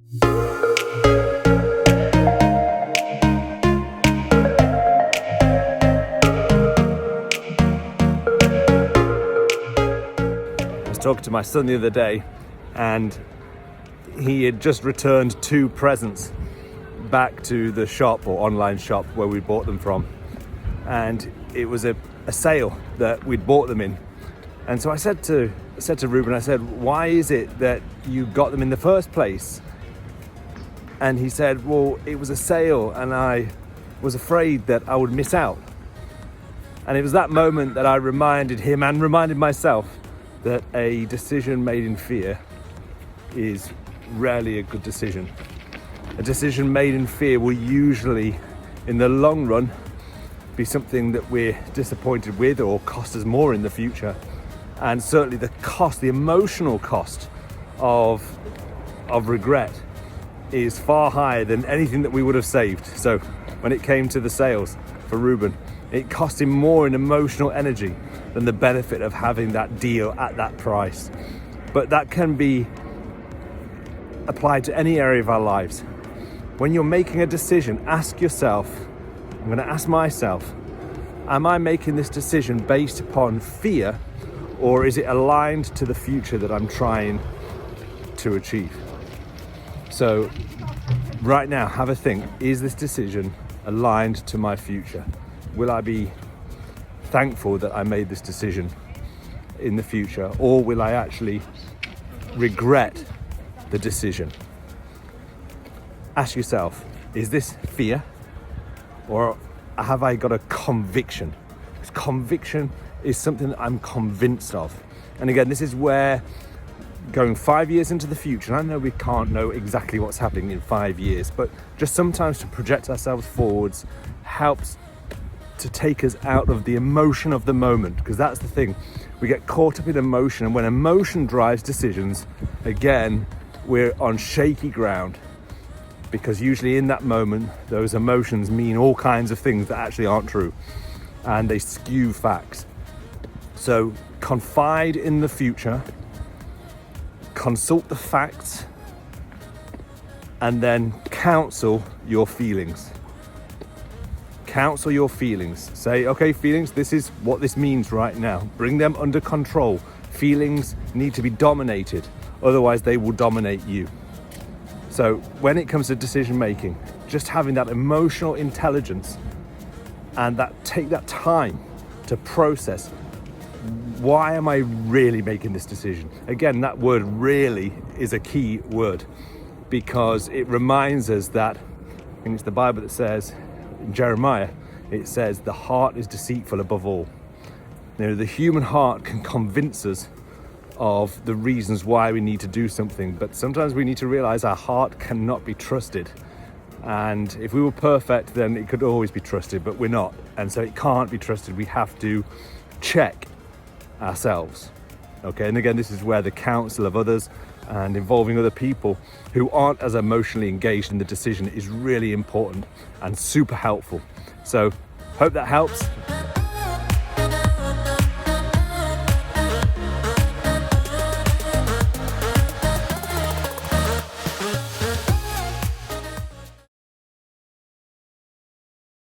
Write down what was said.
I was talking to my son the other day, and he had just returned 2 presents back to the shop or online shop where we bought them from, and it was a sale that we'd bought them in. And so I said to Ruben, I said, why is it that you got them in the first place? And he said, well, it was a sale and I was afraid that I would miss out. And it was that moment that I reminded him and reminded myself that a decision made in fear is rarely a good decision. A decision made in fear will usually, in the long run, be something that we're disappointed with or cost us more in the future. And certainly the cost, the emotional cost of regret is far higher than anything that we would have saved. So when it came to the sales for Ruben, it cost him more in emotional energy than the benefit of having that deal at that price. But that can be applied to any area of our lives. When you're making a decision, ask yourself, I'm going to ask myself, am I making this decision based upon fear, or is it aligned to the future that I'm trying to achieve? So right now, have a think, is this decision aligned to my future? Will I be thankful that I made this decision in the future, or will I actually regret the decision? Ask yourself, is this fear, or have I got a conviction? Because conviction is something that I'm convinced of. And again, this is where going 5 years into the future, and I know we can't know exactly what's happening in 5 years, but just sometimes to project ourselves forwards helps to take us out of the emotion of the moment, because that's the thing. We get caught up in emotion, and when emotion drives decisions, again, we're on shaky ground, because usually in that moment, those emotions mean all kinds of things that actually aren't true, and they skew facts. So confide in the future, consult the facts, and then counsel your feelings. Counsel your feelings. Say, okay, feelings, this is what this means right now. Bring them under control. Feelings need to be dominated, otherwise they will dominate you. So when it comes to decision making, just having that emotional intelligence and take that time to process, why am I really making this decision? Again, that word really is a key word, because it reminds us that, I think it's the Bible that says, in Jeremiah, it says, the heart is deceitful above all. You know, the human heart can convince us of the reasons why we need to do something, but sometimes we need to realize our heart cannot be trusted. And if we were perfect, then it could always be trusted, but we're not. And so it can't be trusted. We have to check ourselves. Okay, and again, this is where the counsel of others and involving other people who aren't as emotionally engaged in the decision is really important and super helpful. So hope that helps.